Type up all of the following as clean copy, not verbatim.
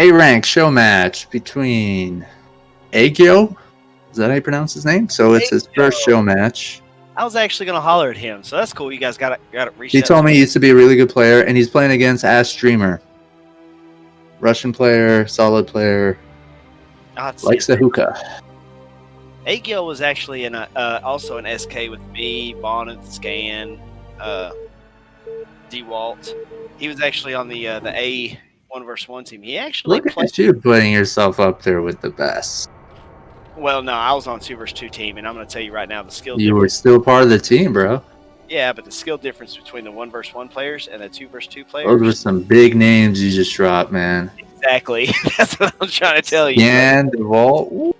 A-rank show match between Aegyo. Is that how you pronounce his name? So it's his first show match. I was actually gonna holler at him, so that's cool. You guys got it reached. He told me he used to be a really good player, and he's playing against Ash Streamer. Russian player, solid player, likes the hookah. Aegyo was actually in also an SK with me, Bonnet, Scan, DeWalt. He was actually on the A 1v1 team. He actually look at you putting yourself up there with the best. Well, no, I was on 2v2 team, and I'm going to tell you right now the skill. You were still part of the team, bro. Yeah, but the skill difference between the 1v1 players and the 2v2 players. Those were some big names you just dropped, man. Exactly. That's what I'm trying to tell you. Scan, DeWalt.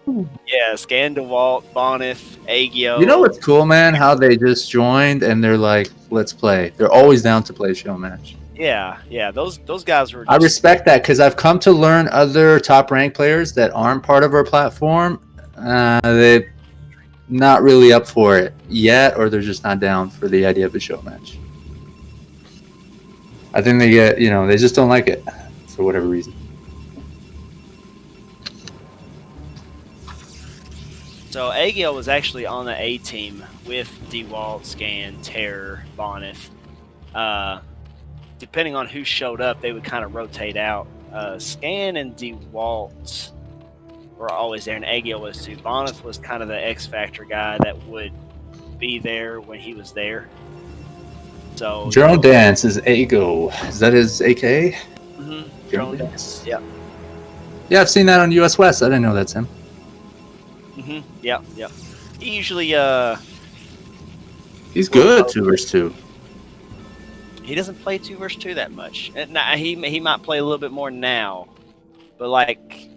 Yeah, Scan, DeWalt, Bonif, Aegyo. You know what's cool, man? How they just joined and they're like, let's play. They're always down to play show match. Yeah. Those guys were. I respect that because I've come to learn other top ranked players that aren't part of our platform. They're not really up for it yet, or they're just not down for the idea of a show match. I think they get, they just don't like it for whatever reason. So Aegyo was actually on the A team with DeWalt, Scan, Terror, Bonif. Depending on who showed up, they would kind of rotate out. Scan and DeWalt were always there, and Aegyo was too. Bonif was kind of the X Factor guy that would be there when he was there. So Drone Dance is Aegyo. Is that his AKA? Mm-hmm. Drone Dance. Yeah. Yeah, I've seen that on US West. I didn't know that's him. Mm-hmm. Yeah. He usually he's good 2v2. He doesn't play 2v2 that much. He might play a little bit more now, but like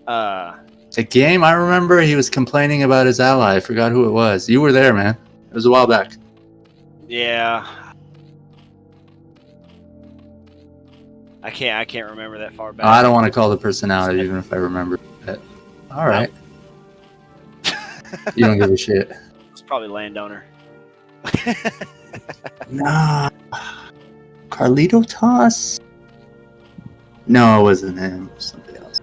a game I remember he was complaining about his ally. I forgot who it was. You were there, man. It was a while back. Yeah. I can't remember that far back. I don't want to call the personality even if I remember it. All right. You don't give a shit. It's probably Landowner. Nah. Carlito Toss? No, it wasn't him. Somebody else.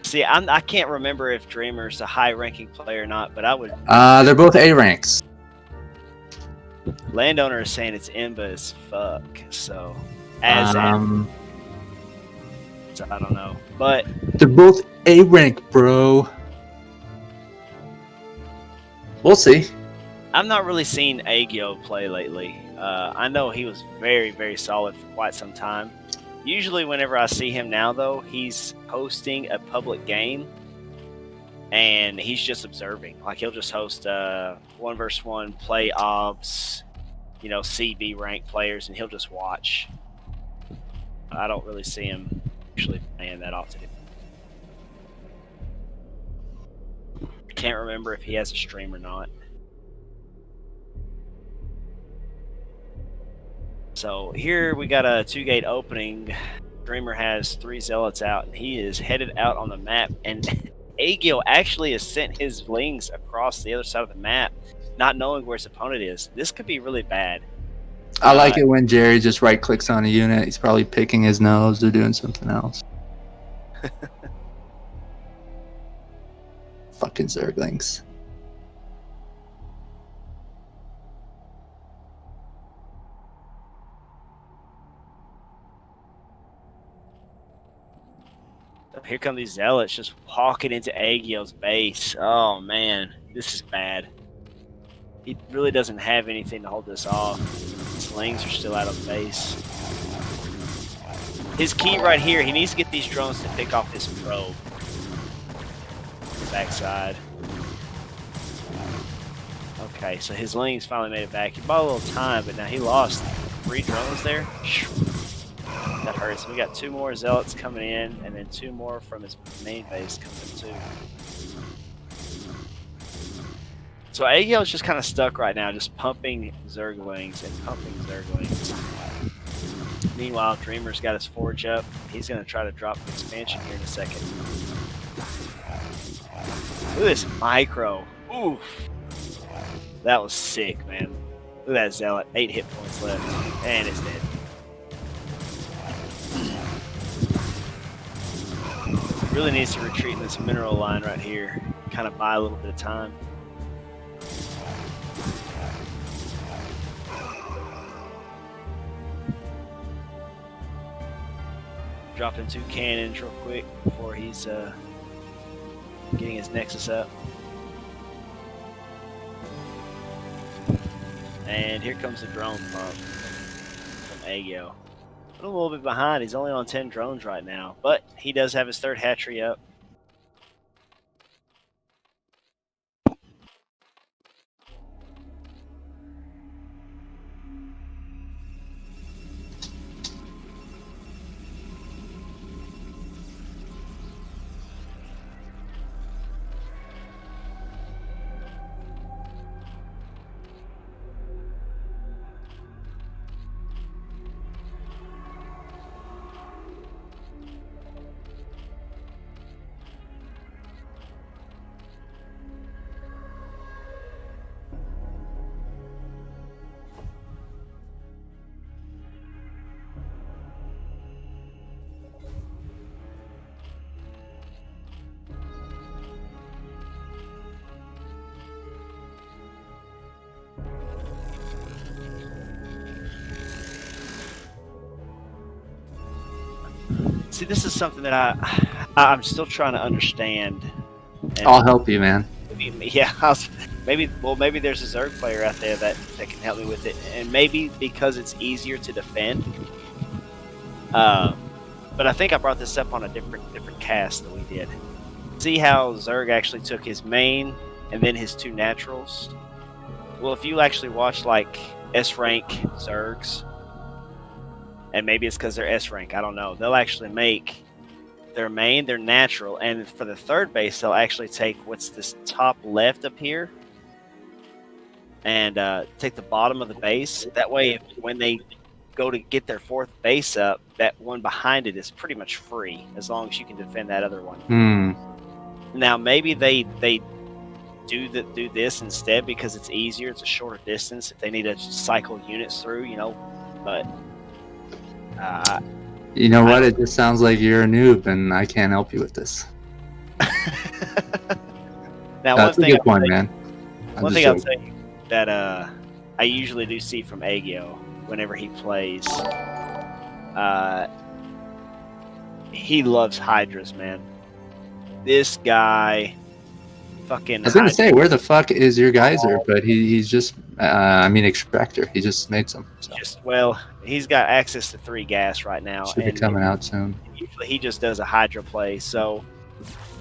See, I can't remember if Dreamer's a high-ranking player or not, but I would. They're both A ranks. Landowner is saying it's Imba as fuck, so so I don't know, but they're both A rank, bro. We'll see. I'm not really seeing Aegyo play lately. I know he was very, very solid for quite some time. Usually whenever I see him now, though, he's hosting a public game, and he's just observing. Like, he'll just host 1v1 play obs, CB rank players, and he'll just watch. I don't really see him actually playing that often. Can't remember if he has a stream or not. So here we got a 2-gate opening. Dreamer has 3 zealots out, and he is headed out on the map. And Aegyo actually has sent his lings across the other side of the map, not knowing where his opponent is. This could be really bad. I like it when Jerry just right clicks on a unit. He's probably picking his nose or doing something else. Fucking Zerglings. Here come these zealots just walking into Aegyo's base. Oh man, this is bad. He really doesn't have anything to hold this off. His lings are still out of base. His key right here, he needs to get these drones to pick off this probe. Backside. Okay, so his lings finally made it back. He bought a little time, but now he lost 3 drones there. That hurts. We got 2 more zealots coming in, and then 2 more from his main base coming in too. So Aegyo's just kind of stuck right now, just pumping Zerglings and pumping Zerglings. Meanwhile, Dreamer's got his forge up. He's going to try to drop the expansion here in a second. Look at this micro. Oof. That was sick, man. Look at that zealot. 8 hit points left. And it's dead. Really needs to retreat in this mineral line right here. Kind of buy a little bit of time. Dropping 2 cannons real quick before he's getting his Nexus up. And here comes the drone pump from Aegyo. A little bit behind. He's only on 10 drones right now, but he does have his 3rd hatchery up. See, this is something that I'm still trying to understand. And I'll help you, man. yeah, maybe there's a Zerg player out there that can help me with it, and maybe because it's easier to defend. But I think I brought this up on a different cast that we did. See how Zerg actually took his main and then his 2 naturals? Well, if you actually watch like S rank Zergs, and maybe it's because they're S rank, I don't know, they'll actually make their main, their natural, and for the 3rd base, they'll actually take what's this top left up here and take the bottom of the base. That way, when they go to get their 4th base up, that one behind it is pretty much free, as long as you can defend that other one. Now, maybe they do this instead because it's easier, it's a shorter distance if they need to cycle units through, you know, but... you know what? It just sounds like you're a noob, and I can't help you with this. Now, that's a good point, man. One thing I'll say that I usually do see from Aegyo whenever he plays, he loves Hydras, man. This guy, fucking. I was gonna say, where the fuck is your geyser? But he's just, extractor. He just made some. So. He's got access to 3 gas right now. Should be coming out soon. Usually he just does a Hydra play, so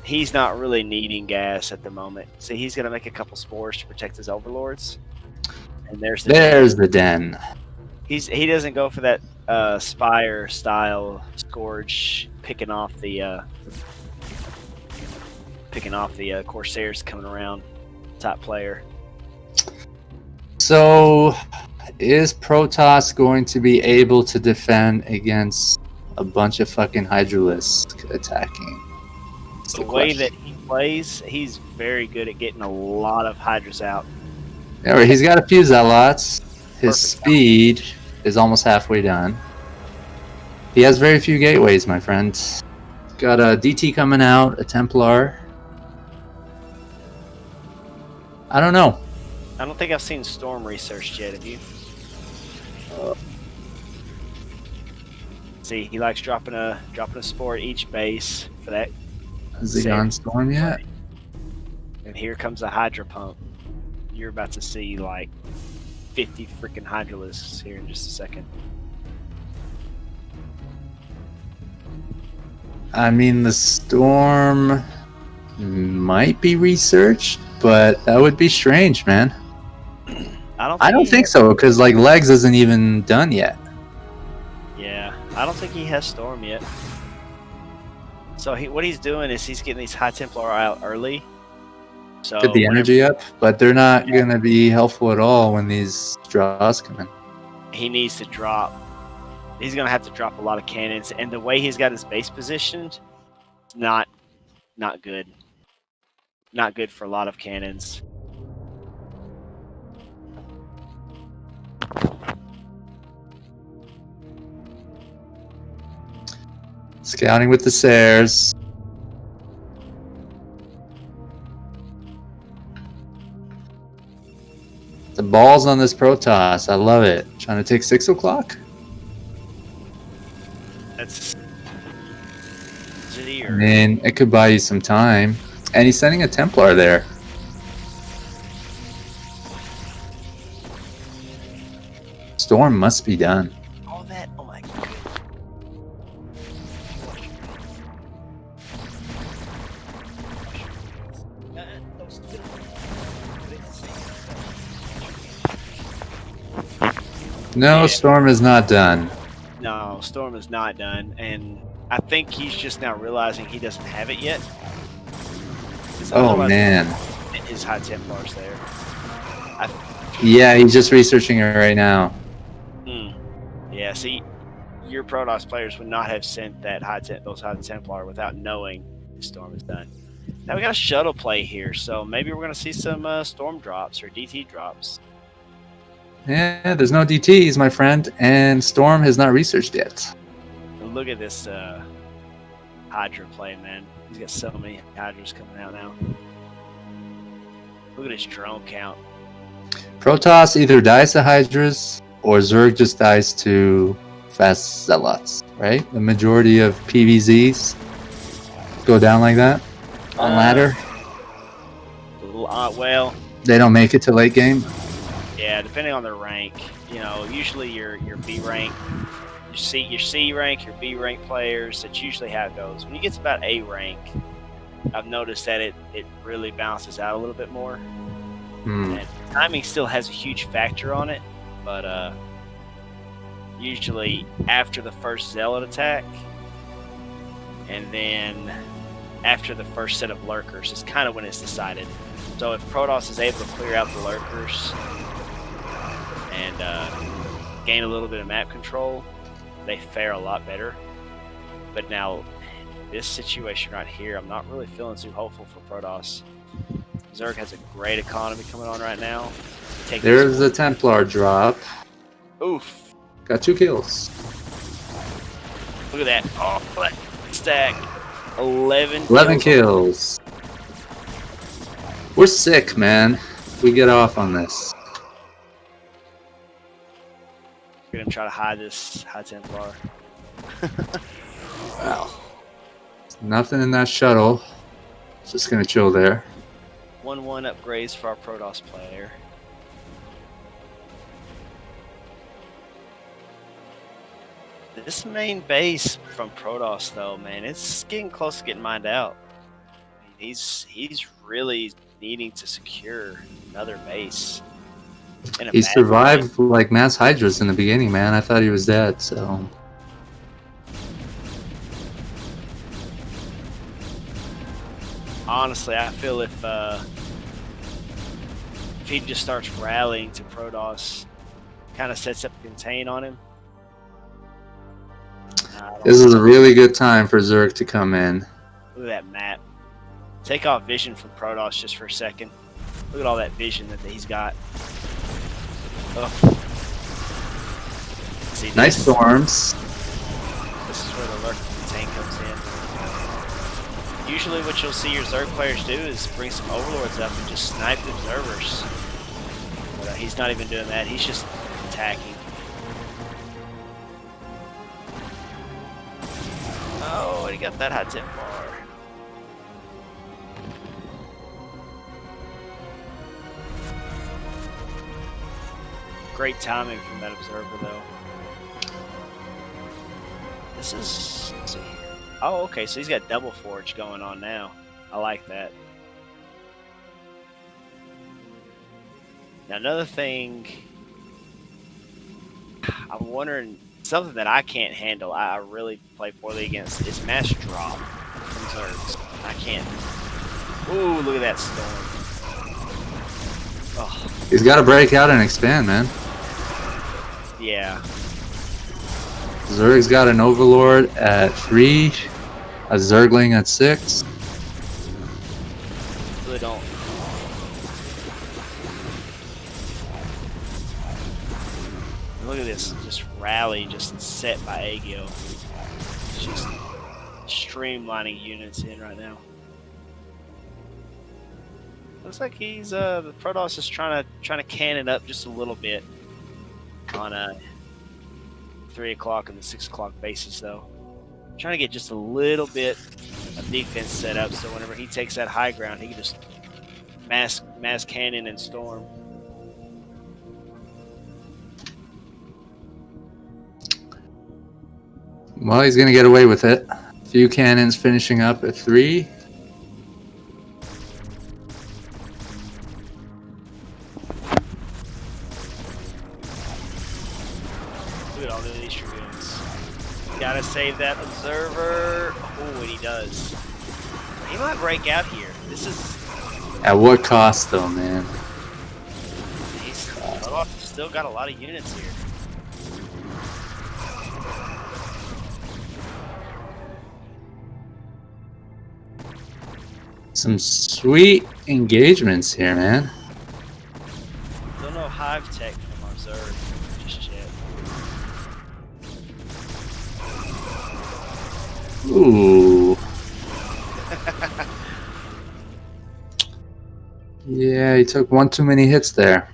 he's not really needing gas at the moment. See, he's gonna make a couple spores to protect his overlords. And there's the den. He doesn't go for that Spire style Scourge picking off the Corsairs coming around top player. So, is Protoss going to be able to defend against a bunch of fucking Hydralisks attacking? The way that he plays, he's very good at getting a lot of Hydras out. Yeah, he's got a few Zealots. His speed is almost halfway done. He has very few gateways, my friend. Got a DT coming out, a Templar. I don't know. I don't think I've seen Storm researched yet, have you? See, he likes dropping a spore at each base for that. Has he gone Storm yet? And here comes a Hydra pump. You're about to see like 50 freaking Hydralisks here in just a second. I mean, the Storm might be researched, but that would be strange, man. I don't think so, because like Legs isn't even done yet. Yeah, I don't think he has Storm yet. So what he's doing is he's getting these High Templar out early. So get the energy up, but they're not going to be helpful at all when these draws come in. He needs to drop. He's going to have to drop a lot of cannons, and the way he's got his base positioned, not good. Not good for a lot of cannons. Scouting with the Sares. balls on this Protoss. I love it. Trying to take 6 o'clock? That's I mean, it could buy you some time. And he's sending a Templar there. Storm must be done. all that. Oh my god. No, Yeah. Storm is not done. No, Storm is not done, and I think he's just now realizing he doesn't have it yet. 'Cause Oh, otherwise, man. his High Templars there. Yeah, he's just researching it right now. Yeah, see, your Protoss players would not have sent that those High Templar without knowing the Storm is done. Now we got a shuttle play here, so maybe we're going to see some Storm drops or DT drops. Yeah, there's no DTs, my friend, and Storm has not researched yet. And look at this Hydra play, man. He's got so many Hydras coming out now. Look at his drone count. Protoss either dies to Hydras or Zerg just dies to fast Zealots, right? The majority of PVZs go down like that on ladder. Well, they don't make it to late game. Yeah, depending on their rank, you know, usually your B rank, your C rank, your B rank players. That's usually how it goes. When you get to about A rank, I've noticed that it really balances out a little bit more. And timing still has a huge factor on it, but usually after the first Zealot attack, and then after the first set of lurkers is kind of when it's decided. So if Protoss is able to clear out the lurkers and gain a little bit of map control, they fare a lot better. But now, this situation right here, I'm not really feeling too hopeful for Protoss. Zerg has a great economy coming on right now. There's a Templar drop. Oof. Got 2 kills. Look at that. Oh, that stack. 11 kills. We're sick, man. We get off on this. We're gonna try to hide this High Templar. Wow. Nothing in that shuttle. Just gonna chill there. 1-1 upgrades for our Protoss player. This main base from Protoss, though, man, it's getting close to getting mined out. He's really needing to secure another base. He survived like mass hydras in the beginning, man. I thought he was dead, so. Honestly, I feel if he just starts rallying to Protoss, kind of sets up a contain on him. This is a really good time for Zerg to come in. Look at that map. Take off vision from Protoss just for a second. Look at all that vision that he's got. Oh. See, nice storms. This is where the lurking contain comes in. Usually what you'll see your Zerg players do is bring some overlords up and just snipe the observers. But he's not even doing that. He's just attacking. Oh, and he got that High Templar. Great timing from that observer, though. This is... Let's see. Oh, okay, so he's got double forge going on now. I like that. Now, another thing... I'm wondering... Something that I can't handle, I really play poorly against, is mass drop from Zergs. I can't. Ooh, look at that storm. Oh. He's got to break out and expand, man. Yeah. Zerg's got an Overlord at 3, a Zergling at 6. Really don't. Look at this, just rally, just set by Aegyo. It's just streamlining units in right now. Looks like he's the Protoss is trying to cannon up just a little bit on 3 o'clock and the 6 o'clock bases though. Trying to get just a little bit of defense set up so whenever he takes that high ground, he can just mass cannon and storm. Well, he's gonna get away with it. A few cannons finishing up at 3. Look at all these dragoons. Gotta save that observer. Oh, and he does. He might break out here. This is. At what cost, though, man? He's still got a lot of units here. Some sweet engagements here, man. Don't know hive tech from our Zerg just yet. Ooh. Yeah, he took one too many hits there.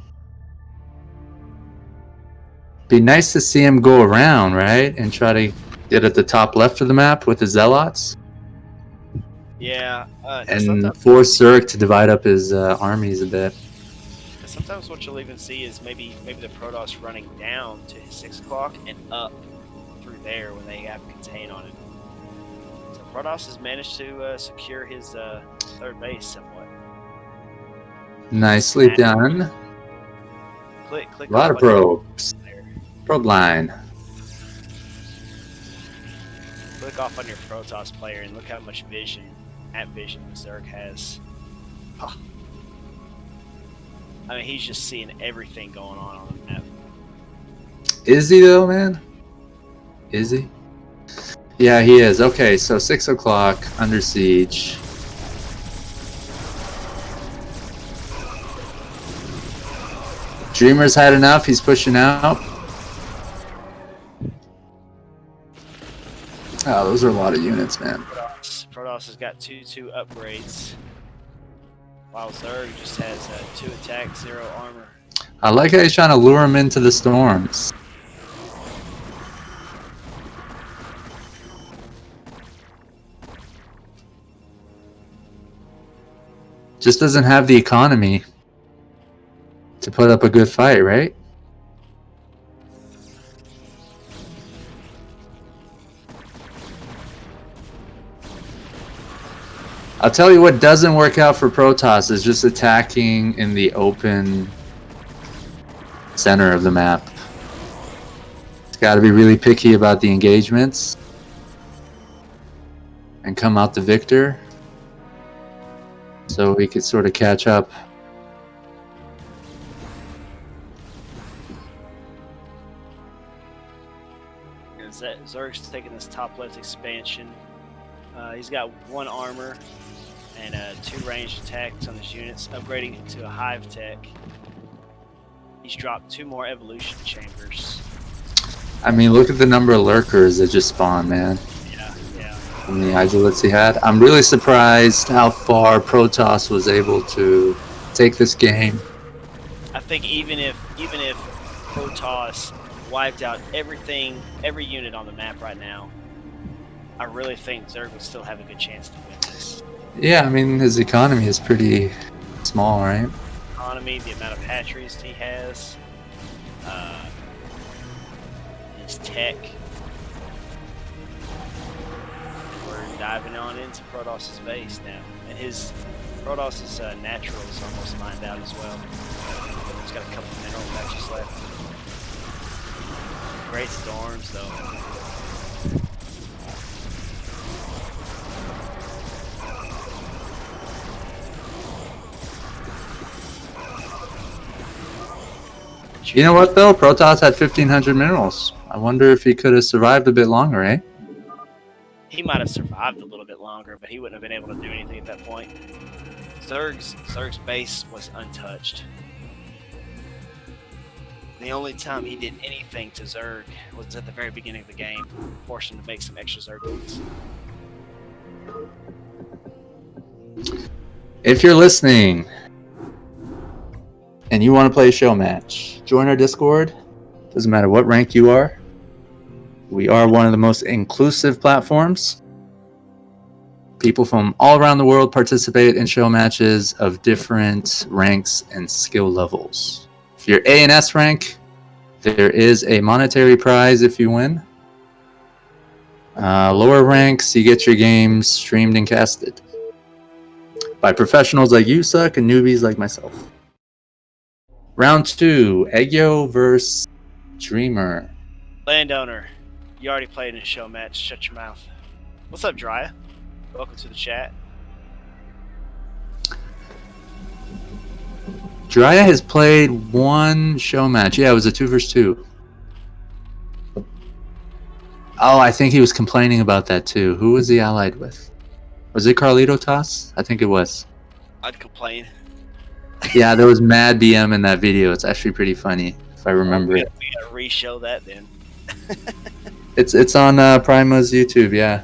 Be nice to see him go around, right? And try to get at the top left of the map with the Zealots. Yeah. And force Zerg to divide up his armies a bit. Sometimes what you'll even see is maybe the Protoss running down to his 6 o'clock and up through there when they have contain on it. So Protoss has managed to secure his third base somewhat. Nicely done. Click A lot of probes. Probe line. Click off on your Protoss player and look how much vision Zerg has. Oh. I mean, he's just seeing everything going on the map. Is he though, man? Is he? Yeah, he is. Okay, so 6 o'clock, under siege. Dreamer's had enough, he's pushing out. Oh, those are a lot of units, man. Protoss has got 2 upgrades. While Zerg just has 2 attack, 0 armor. I like how he's trying to lure him into the storms. Just doesn't have the economy to put up a good fight, right? I'll tell you what doesn't work out for Protoss is just attacking in the open center of the map. It's got to be really picky about the engagements and come out the victor so we could sort of catch up. Zerg's taking this top left expansion. He's got 1 armor and 2 ranged attacks on his units, upgrading it to a hive tech. He's dropped 2 more evolution chambers. I mean, look at the number of lurkers that just spawned, man. Yeah. From the isolates he had. I'm really surprised how far Protoss was able to take this game. I think even if Protoss wiped out every unit on the map right now, I really think Zerg would still have a good chance to win this. Yeah, I mean, his economy is pretty small, right? Economy, the amount of hatcheries he has, his tech. We're diving on into Protoss's base now. And his Protoss's natural is almost mined out as well. He's got a couple mineral patches left. Great storms, though. You know what, though? Protoss had 1,500 minerals. I wonder if he could have survived a bit longer, eh? He might have survived a little bit longer, but he wouldn't have been able to do anything at that point. Zerg's base was untouched. The only time he did anything to Zerg was at the very beginning of the game, forced him to make some extra Zerglings. If you're listening, and you want to play a show match, join our Discord. Doesn't matter what rank you are. We are one of the most inclusive platforms. People from all around the world participate in show matches of different ranks and skill levels. If you're A and S rank, there is a monetary prize if you win. Lower ranks, you get your games streamed and casted by professionals like you, Suck, and newbies like myself. Round 2, Aegyo versus Dreamer. Landowner, you already played in a show match. Shut your mouth. What's up, Drya? Welcome to the chat. Drya has played one show match. Yeah, it was a 2 versus 2. Oh, I think he was complaining about that too. Who was he allied with? Was it Carlito Toss? I think it was. I'd complain. Yeah, there was mad BM in that video. It's actually pretty funny if I remember it. We gotta re-show that then. It's on Prima's YouTube, yeah.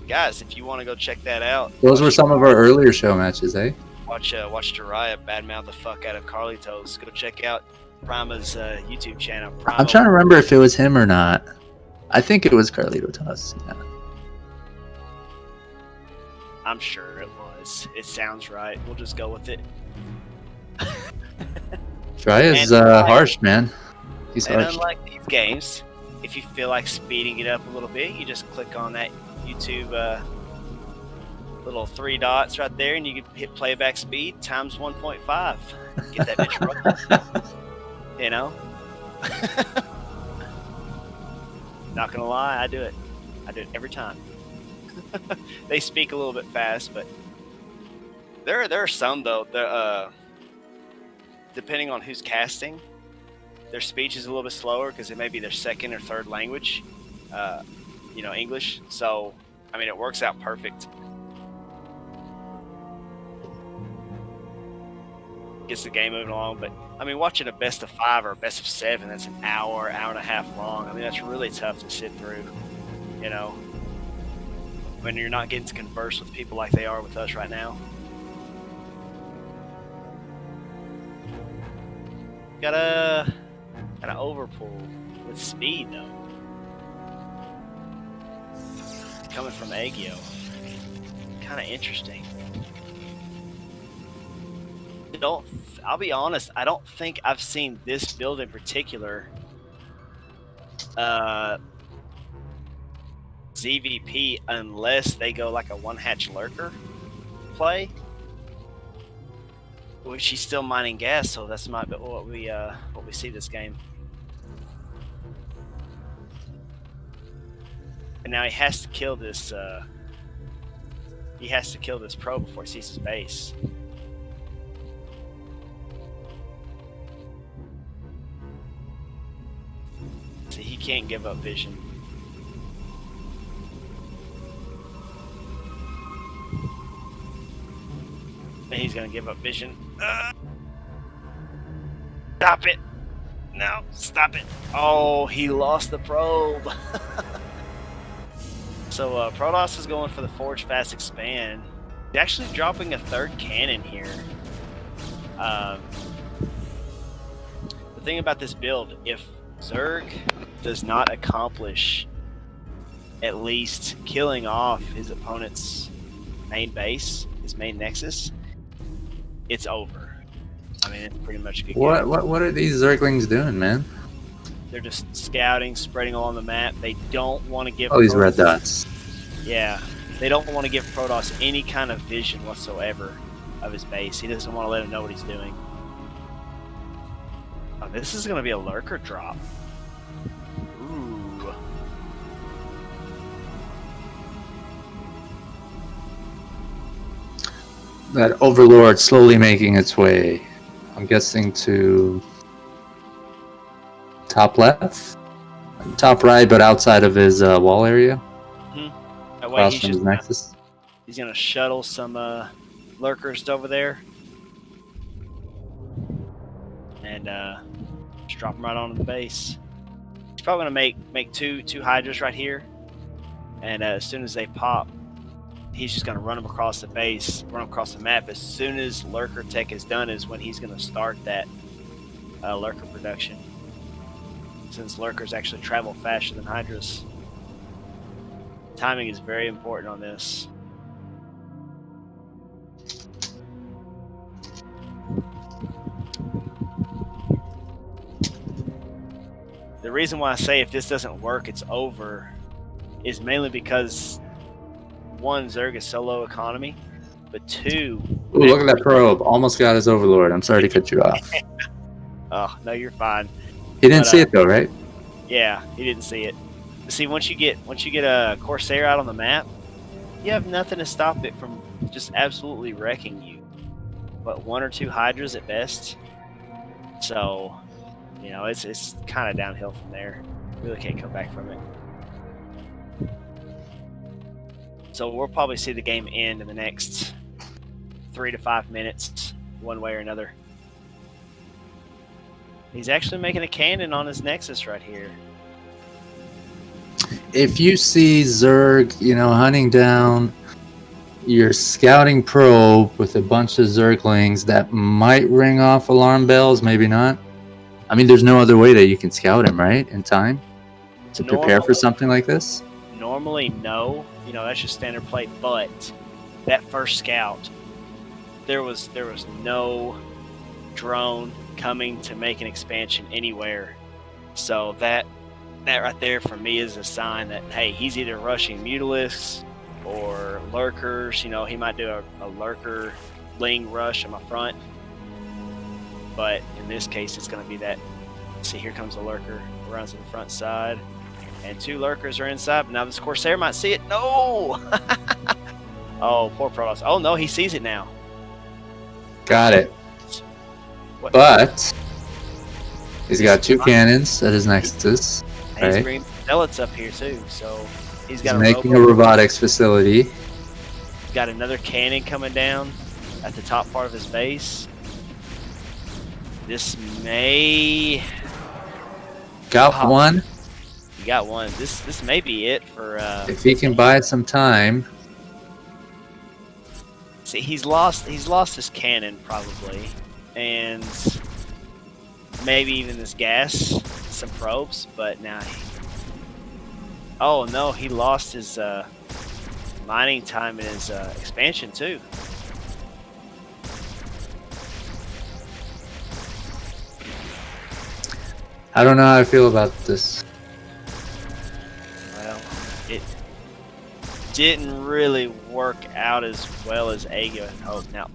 Guys, if you want to go check that out. Those were some of our earlier show matches, eh? Watch Jiraiya badmouth the fuck out of Carlitos. Go check out Prima's YouTube channel. Prima. I'm trying to remember if it was him or not. I think it was Carlito Toss. Yeah. I'm sure it was. It sounds right. We'll just go with it. Jiraiya's harsh, man. He's and harsh. unlike these games, if you feel like speeding it up a little bit, you just click on that YouTube little 3 dots right there, and you can hit playback speed times 1.5. Get that bitch rolling. You know? Not gonna lie, I do it. I do it every time. They speak a little bit fast, but there are some though. Depending on who's casting, their speech is a little bit slower because it may be their second or third language, English. So, I mean, it works out perfect. Gets the game moving along, but I mean, watching a best of 5 or a best of 7 that's an hour and a half long. I mean, that's really tough to sit through. You know, when you're not getting to converse with people like they are with us right now. Gotta overpull with speed though. Coming from Aegyo, kind of interesting. I'll be honest, I don't think I've seen this build in particular ZVP unless they go like a 1-hatch lurker play, which he's still mining gas, so that's might be what we see this game. And now he has to kill this pro before he sees his base. So he can't give up vision. And he's gonna give up vision. Stop it! No, stop it! Oh, he lost the probe. So Protoss is going for the Forge Fast Expand. He's actually dropping a 3rd cannon here. The thing about this build, if Zerg does not accomplish at least killing off his opponent's main base, his main nexus, it's over. I mean, it's pretty much a good game. What are these Zerglings doing, man? They're just scouting, spreading along the map. They don't want to give... Oh, these red dots. Yeah. They don't want to give Protoss any kind of vision whatsoever of his base. He doesn't want to let him know what he's doing. Oh, this is going to be a lurker drop. Ooh. That Overlord slowly making its way. I'm guessing to top left, top right, but outside of his wall area. That way Across from his nexus. He's gonna shuttle some lurkers over there, and just drop them right onto the base. He's probably gonna make two hydras right here, and as soon as they pop, he's just gonna run them across the base, run them across the map. As soon as lurker tech is done, is when he's gonna start that lurker production, since lurkers actually travel faster than hydras. Timing is very important on this. The reason why I say if this doesn't work, it's over, is mainly because one, Zerg is so low economy, but two, Ooh, look at that probe. Almost got his overlord. I'm sorry to cut you off. Oh no, you're fine. He didn't see it though, right? Yeah, he didn't see it. But see, once you get a Corsair out on the map, you have nothing to stop it from just absolutely wrecking you. But one or two Hydras at best. So, you know, it's kind of downhill from there. Really can't come back from it. So we'll probably see the game end in the next 3 to 5 minutes, one way or another. He's actually making a cannon on his Nexus right here. If you see Zerg, you know, hunting down your scouting probe with a bunch of Zerglings, that might ring off alarm bells, maybe not. I mean, there's no other way that you can scout him, right, in time to prepare for something like this? Normally, no. You know, that's just standard play. But that first scout, there was no drone coming to make an expansion anywhere. So that right there for me is a sign that, hey, he's either rushing Mutalisks or lurkers. You know, he might do a lurker ling rush on my front. But in this case, it's going to be that. See, here comes a lurker, runs to the front side, and two lurkers are inside. But now this Corsair might see it. No! Oh, poor Protoss. Oh, no, he sees it now. Got it. What? But he's got two cannons at his Nexus. And he's bringing zealots up here, too. So he's got making a robotics facility. He's got another cannon coming down at the top part of his base. This may... Got one. You got one. This may be it for... if he can buy some time. See, he's lost his cannon, probably. And maybe even this gas, some probes, but now oh no, he lost his mining time in his expansion too. I don't know how I feel about this. Well, it didn't really work out as well as Aegyo had hoped. Now,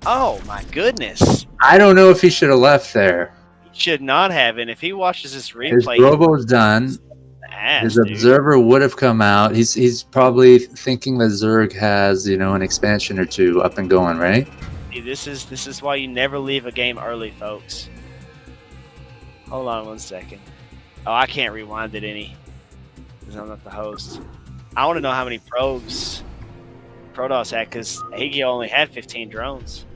oh my goodness! I don't know if he should have left there. He should not have, and if he watches this replay, his robo's done. His observer would have come out. He's probably thinking that Zerg has, you know, an expansion or two up and going, right? See, this is why you never leave a game early, folks. Hold on 1 second. Oh, I can't rewind it any, because I'm not the host. I want to know how many probes Protoss had, because Aegyo only had 15 drones.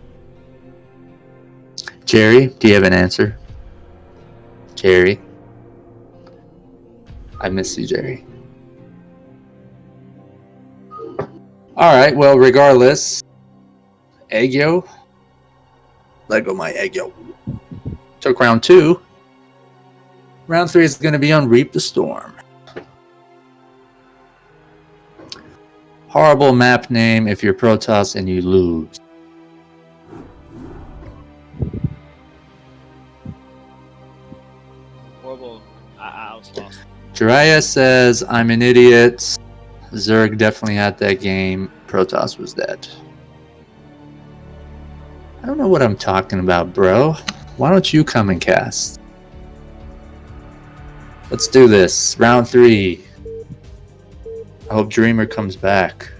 Jerry, do you have an answer? Jerry? I miss you, Jerry. Alright, well, regardless, Aegyo. Let go my Aegyo. Took round 2. Round 3 is going to be on Reap the Storm. Horrible map name if you're Protoss and you lose. Horrible. I was lost. Jiraiya says, I'm an idiot. Zerg definitely had that game. Protoss was dead. I don't know what I'm talking about, bro. Why don't you come and cast? Let's do this. Round 3. I hope Dreamer comes back.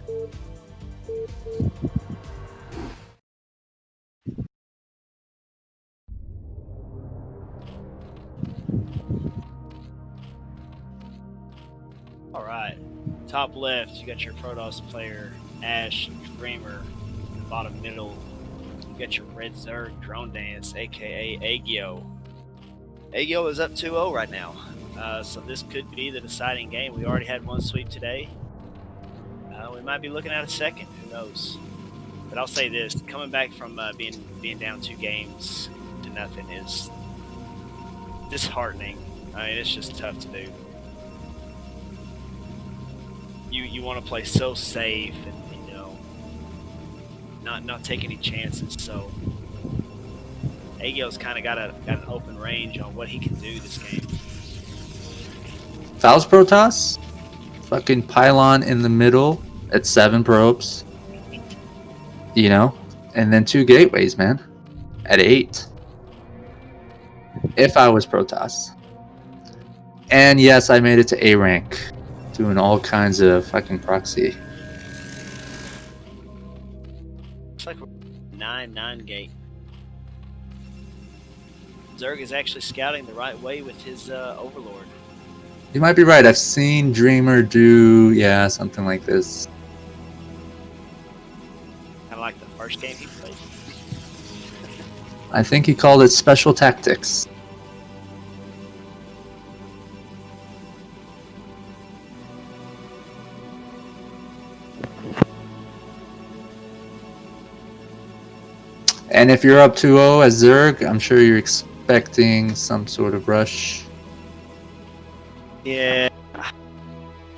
Alright. Top left, you got your Protoss player, Ash, Dreamer. In the bottom middle, you got your Red Zerg Drone Dance, aka Aegyo. Aegyo is up 2-0 right now. So this could be the deciding game. We already had one sweep today. We might be looking at a second. Who knows? But I'll say this: coming back from being down 2 games to nothing is disheartening. I mean, it's just tough to do. You want to play so safe and you know not take any chances. So Aegyo's kind of got an open range on what he can do this game. Fouls Protoss? Fucking pylon in the middle at 7 probes. You know? And then 2 gateways, man. At 8. If I was Protoss. And yes, I made it to A rank. Doing all kinds of fucking proxy. Looks like we're 9 gate. Zerg is actually scouting the right way with his Overlord. You might be right. I've seen Dreamer do, yeah, something like this. Kind of like the first game he played. I think he called it Special Tactics. And if you're up 2-0 as Zerg, I'm sure you're expecting some sort of rush. Yeah.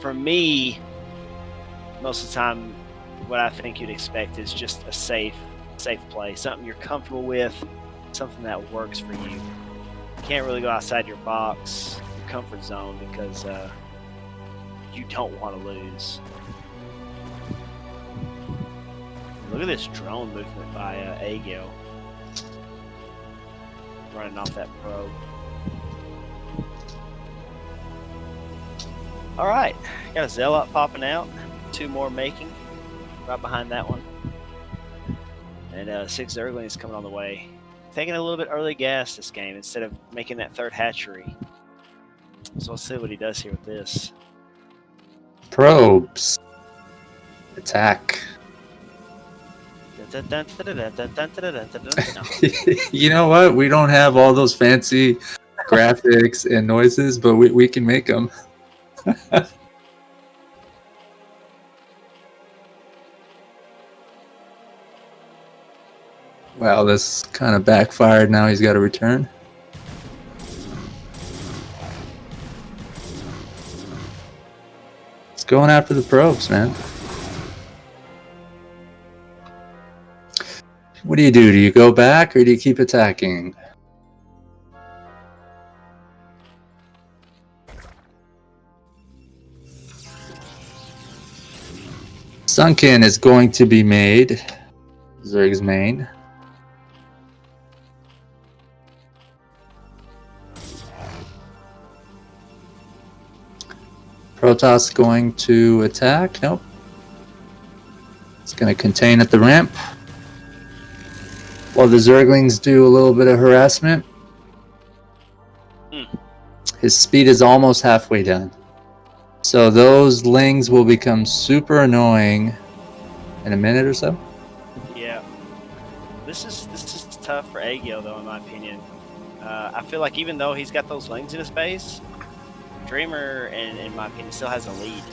For me, most of the time, what I think you'd expect is just a safe play, something you're comfortable with, something that works for you. You can't really go outside your box, your comfort zone, because you don't want to lose. Look at this drone movement by Aegyo. Running off that probe. Alright, got a Zealot popping out. 2 more making. Right behind that one. And 6 Zerglings coming on the way. Taking a little bit early gas this game instead of making that 3rd hatchery. So let's see what he does here with this. Probes. Attack. You know what? We don't have all those fancy graphics and noises, but we can make them. Wow, this kind of backfired. Now he's got to return. It's going after the probes, man. What do? Do you go back or do you keep attacking? Sunken is going to be made. Zerg's main. Protoss going to attack. Nope. It's going to contain at the ramp. While the Zerglings do a little bit of harassment. His speed is almost halfway done. So those lings will become super annoying in a minute or so. Yeah. This is tough for Aegyo, though, in my opinion. I feel like even though he's got those lings in his base, Dreamer, in my opinion, still has a lead.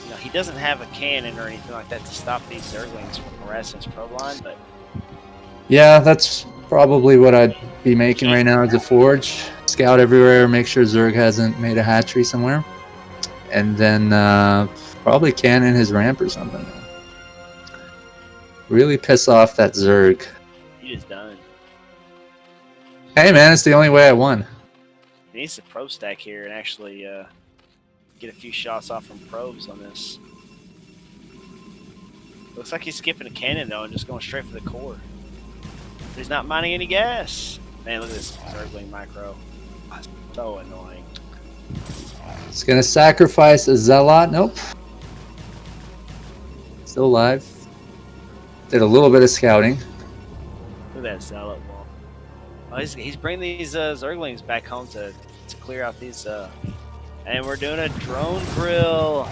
You know, he doesn't have a cannon or anything like that to stop these Zerglings from harassing his probe line, but... Yeah, that's probably what I'd be making right now as a forge. Scout everywhere, make sure Zerg hasn't made a hatchery somewhere. And then probably cannon his ramp or something. Really piss off that Zerg. He is done. Hey man, it's the only way I won. He needs to probe stack here and actually get a few shots off from probes on this. Looks like he's skipping a cannon though and just going straight for the core. But he's not mining any gas. Man, look at this Zergling micro. That's so annoying. It's gonna sacrifice a Zealot. Nope. Still alive. Did a little bit of scouting. Look at that Zealot wall. Oh, he's bringing these Zerglings back home to clear out these. And we're doing a drone drill.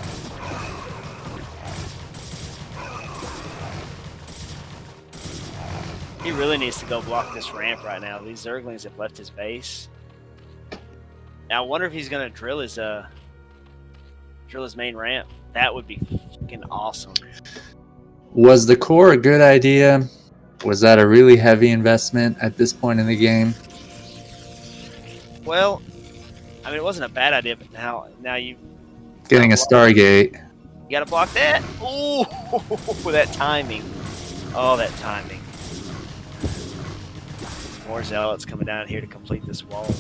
He really needs to go block this ramp right now. These Zerglings have left his base. Now I wonder if he's gonna drill his main ramp. That would be fucking awesome. Was the core a good idea? Was that a really heavy investment at this point in the game? Well, I mean, it wasn't a bad idea, but now you Getting a Stargate. You gotta block that. Ooh, that timing. Oh, that timing. More zealots coming down here to complete this wall.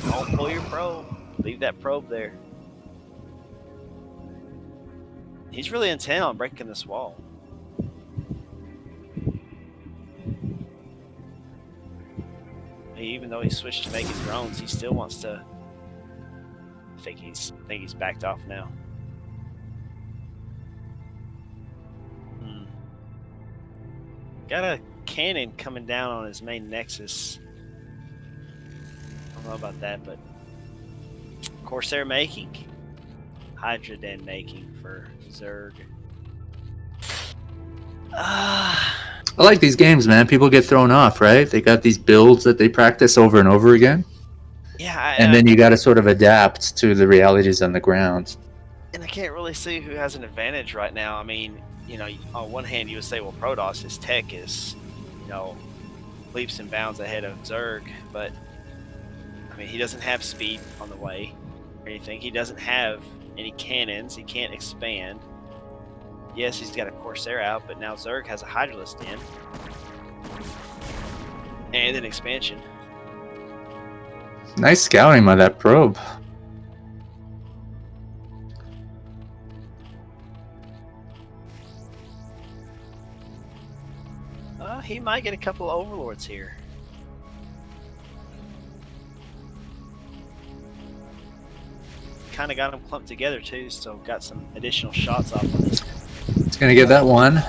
Don't pull your probe. Leave that probe there. He's really intent on breaking this wall. Even though he switched to making drones, he still wants to. I think he's backed off now. Got a cannon coming down on his main nexus. I don't know about that, but Corsair making, Hydroden making for Zerg. I like these games, man. People get thrown off, right? They got these builds that they practice over and over again. Yeah, and then you got to sort of adapt to the realities on the ground. And I can't really see who has an advantage right now. I mean, you know, on one hand, you would say, well, Protoss, his tech is, you know, leaps and bounds ahead of Zerg, but I mean, he doesn't have speed on the way or anything. He doesn't have any cannons. He can't expand. Yes, he's got a Corsair out, but now Zerg has a Hydralisk in and an expansion. Nice scouting by that probe. He might get a couple of overlords here. Kind of got them clumped together too, so got some additional shots off on this. It's gonna get that one. Here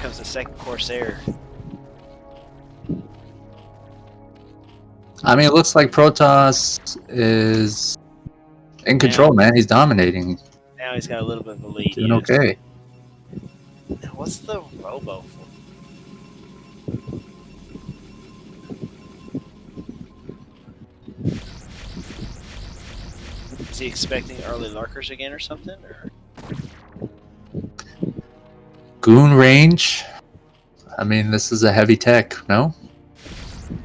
comes the second Corsair. I mean, it looks like Protoss is in control, man. He's dominating. Now he's got a little bit of a lead. Doing okay. What's the robo for? Is he expecting early lurkers again or something? Or? Goon range. I mean, this is a heavy tech, no?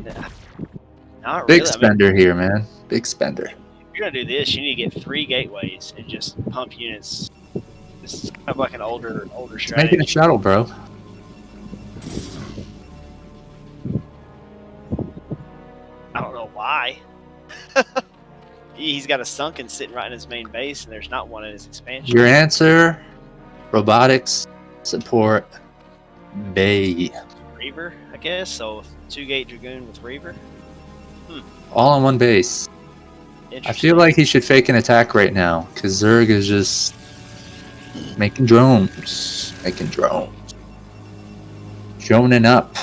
Nah, not Big really. spender here, man. Big spender. If you're gonna do this, you need to get 3 gateways and just pump units. This is kind of like an older strategy. Making a shuttle, bro. I don't know why. He's got a sunken sitting right in his main base, and there's not one in his expansion. Your answer: robotics support Bay. Reaver, I guess. So 2-gate Dragoon with Reaver. All on one base. I feel like he should fake an attack right now, because Zerg is just making drones. Droning up.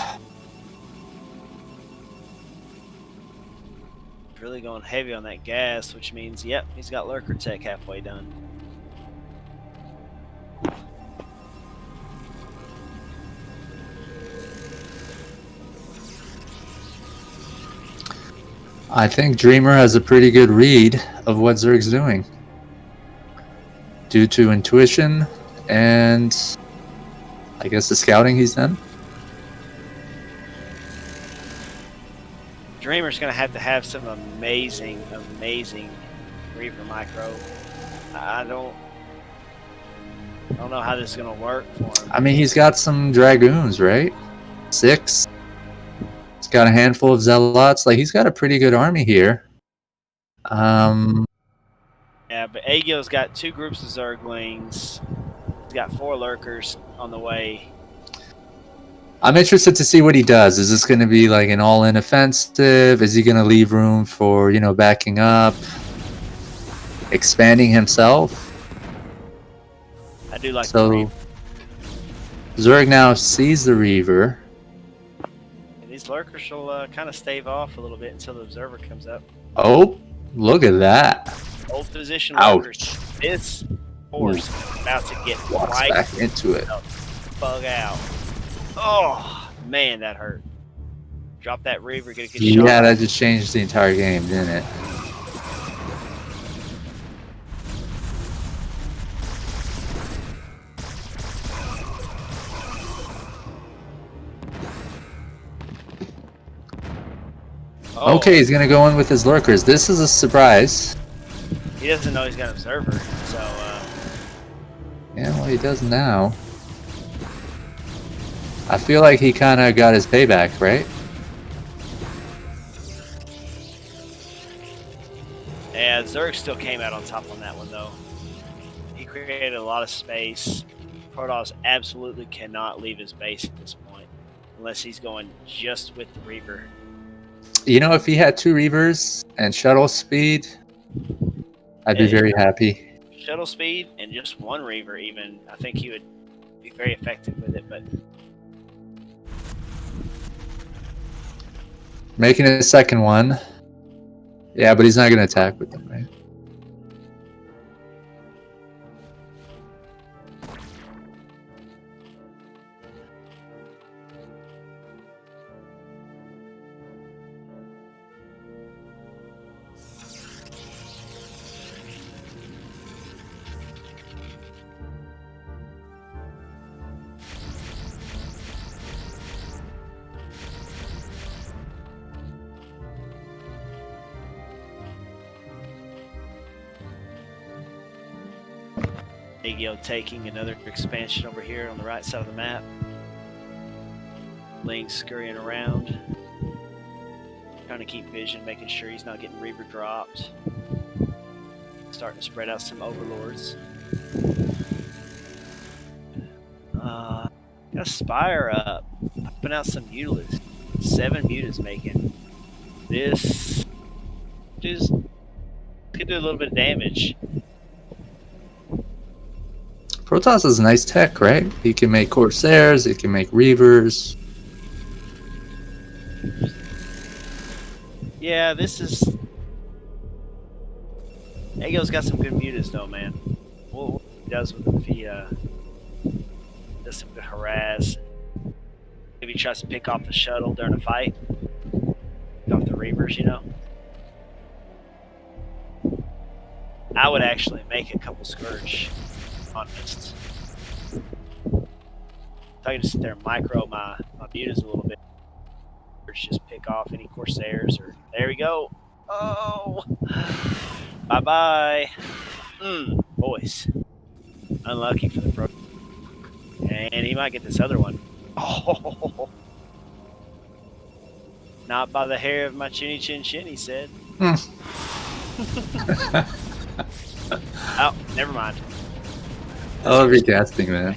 Really going heavy on that gas, which means, yep, he's got lurker tech halfway done. I think Dreamer has a pretty good read of what Zerg's doing, due to intuition and I guess the scouting he's done. Dreamer's going to have some amazing Reaver micro. I don't know how this is going to work for him. I mean, he's got some Dragoons, right? 6. He's got a handful of Zealots. Like, he's got a pretty good army here. Yeah, but Aegyo's got 2 groups of Zerglings. He's got 4 lurkers on the way. I'm interested to see what he does. Is this going to be like an all-in offensive? Is he going to leave room for, you know, backing up, expanding himself? I do like the Reaver. Zerg now sees the Reaver. And these lurkers will kind of stave off a little bit until the observer comes up. Oh, look at that. Old position Ouch. lurkers. This force is about to get Walks right back into it. Bug out. Oh, man, that hurt. Drop that Reaver, get a good shot. Yeah, that just changed the entire game, didn't it? Oh, Okay, he's gonna go in with his lurkers. This is a surprise. he doesn't know he's got an observer, so Yeah, well, he does now. I feel like he kind of got his payback, right? yeah, Zerg still came out on top on that one though. He created a lot of space. Protoss absolutely cannot leave his base at this point unless he's going just with the Reaver. You know, if he had 2 Reavers and shuttle speed, I'd be very happy. Shuttle speed and just 1 Reaver even, I think he would be very effective with it, but Making a second one. Yeah, but he's not going to attack with them, right? Aegyo taking another expansion over here on the right side of the map. Ling scurrying around, trying to keep vision, making sure he's not getting Reaver dropped. Starting to spread out some overlords. Got a Spire up, popping out some mutas. 7 mutas making. This could do a little bit of damage. Protoss is nice tech, right? He can make Corsairs, he can make Reavers. Yeah, this is... Aegyo's got some good mutas though, man. What he does with him if he does some good harass. Maybe tries to pick off the shuttle during a fight. Pick off the Reavers, you know? I would actually make a couple Scourge honest. If I could just sit there and micro my mutas a little bit. Or just pick off any Corsairs or... There we go! Oh! Bye-bye! Boys. Unlucky for the pro. And he might get this other one. Oh! Not by the hair of my chinny chin chin, he said. Oh, never mind. I love your casting, man.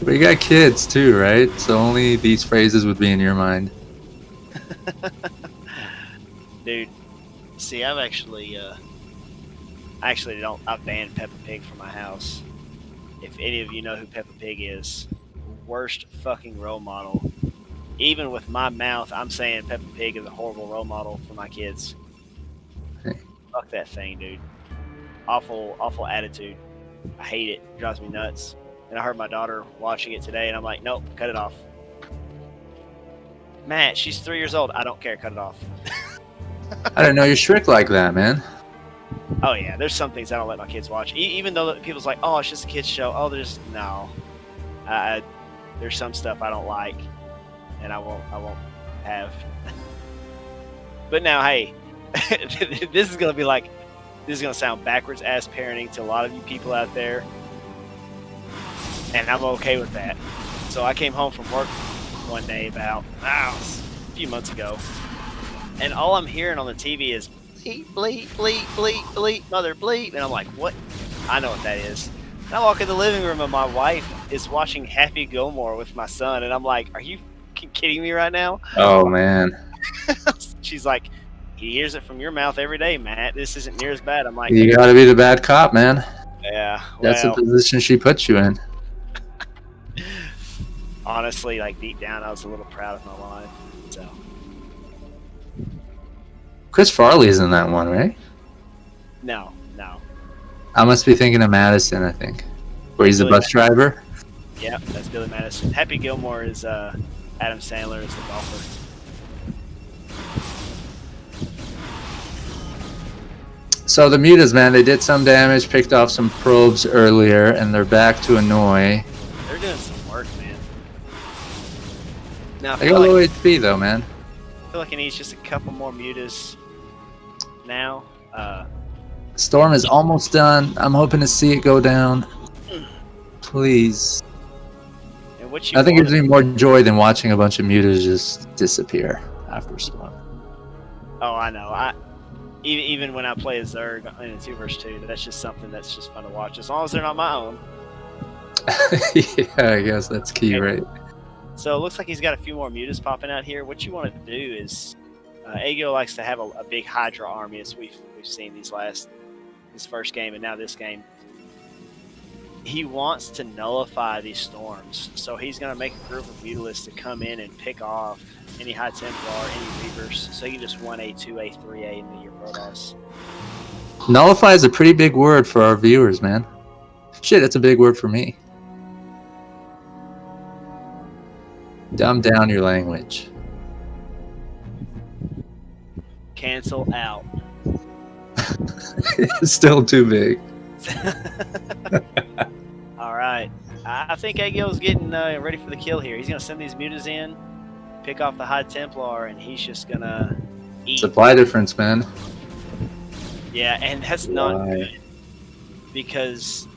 But you got kids too, right? So only these phrases would be in your mind. Dude, see, I've actually I've banned Peppa Pig from my house. If any of you know who Peppa Pig is, worst fucking role model. Even with my mouth, I'm saying Peppa Pig is a horrible role model for my kids. Hey. Fuck that thing, dude. Awful attitude. I hate it. It drives me nuts. And I heard my daughter watching it today, and I'm like, nope, cut it off. Matt, she's 3 years old. I don't care. Cut it off. I didn't know you're strict like that, man. Oh yeah, there's some things I don't let my kids watch. Even though people's like, oh, it's just a kid's show. Oh, no. There's some stuff I don't like, and I won't have. But now, hey, this is gonna sound backwards ass parenting to a lot of you people out there, and I'm okay with that. So I came home from work one day about a few months ago, and all I'm hearing on the TV is bleep, bleep, bleep, bleep, bleep, mother bleep, and I'm like, what? I know what that is. And I walk in the living room and my wife is watching Happy Gilmore with my son, and I'm like, are you kidding me right now? Oh, man. She's like, he hears it from your mouth every day, Matt. This isn't near as bad. I'm like, You gotta be the bad cop, man. yeah. That's the Well, position she puts you in. honestly, like deep down, I was a little proud of my wife. So Chris Farley's in that one, right? no. I must be thinking of Madison, I think. Where he's the Billy bus driver. Yeah, that's Billy Madison. Happy Gilmore is Adam Sandler is the golfer. So the mutas, man, they did some damage, picked off some probes earlier, and they're back to annoy. They're doing some work, man. Now I They feel got low like HP though, man. he needs just a couple more mutas now. Storm is almost done. I'm hoping to see it go down. Please. And what you Nothing want gives me more joy than watching a bunch of mutas just disappear after Storm. Oh, I know. Even when I play a Zerg in a 2 vs 2, that's just something that's just fun to watch. As long as they're not my own. Yeah, I guess that's key, right? So it looks like he's got a few more mutas popping out here. What you want to do is, Aegyo likes to have a big Hydra army, as we've seen this first game and now this game. He wants to nullify these storms, so he's going to make a group of mutalisks to come in and pick off any High Templar, any Reavers, so you can just 1A, 2A, 3A into your Protoss. Nullify is a pretty big word for our viewers, man. Shit, it's a big word for me. Dumb down your language. Cancel out. It's still too big. All right. I think Aegyo's getting ready for the kill here. He's going to send these mutas in, pick off the High Templar, and he's just going to eat. Supply difference, man. Yeah, and that's not good. Because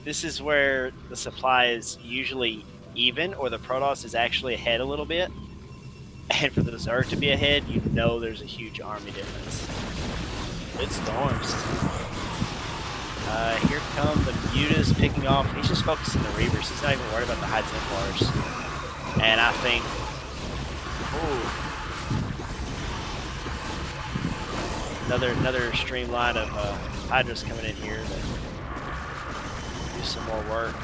this is where the supply is usually even, or the Protoss is actually ahead a little bit. And for the Zerg to be ahead, you know there's a huge army difference. Good storms. Here come the mutas picking off. He's just focusing the Reavers. He's not even worried about the High Templars. And I think... Ooh. Another streamline of Hydras coming in here to do some more work.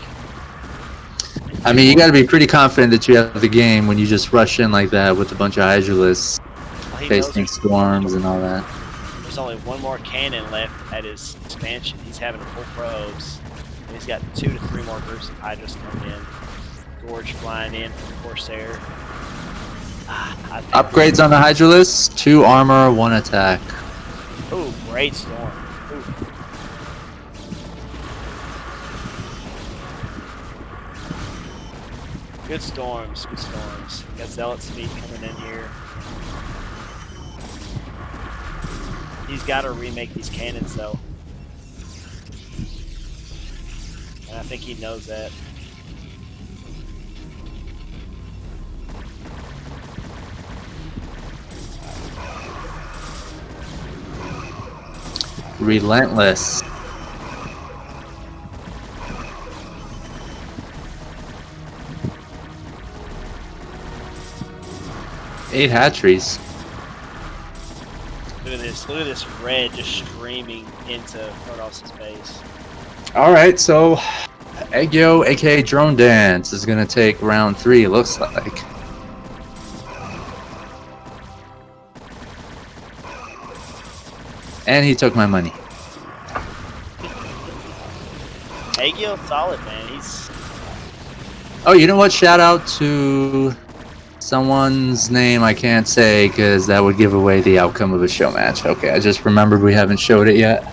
I mean, you got to be pretty confident that you have the game when you just rush in like that with a bunch of Hydralisks facing storms and all that. There's only one more cannon left at his expansion. He's having to pull probes. And he's got 2 to 3 more groups of Hydras coming in. Gorge flying in from Corsair. Upgrades on the Hydralisks: 2 armor, 1 attack. Ooh, great storm. Ooh. Good storms, good storms. Got Zealot speed coming in here. He's got to remake these cannons, though. And I think he knows that. Relentless. Eight hatcheries. Look at this. Look at this red just streaming into Protoss' base. Alright, so Aegyo, aka Drone Dance, is going to take round 3, it looks like. And he took my money. Aegyo, solid, man. He's... Oh, you know what? Shout out to someone's name I can't say because that would give away the outcome of a show match. Okay, I just remembered we haven't showed it yet.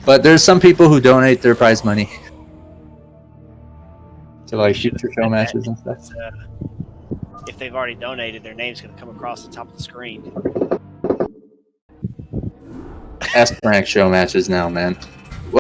But there's some people who donate their prize money to like future show matches and stuff. If they've already donated, their name's going to come across the top of the screen. S rank show matches now, man.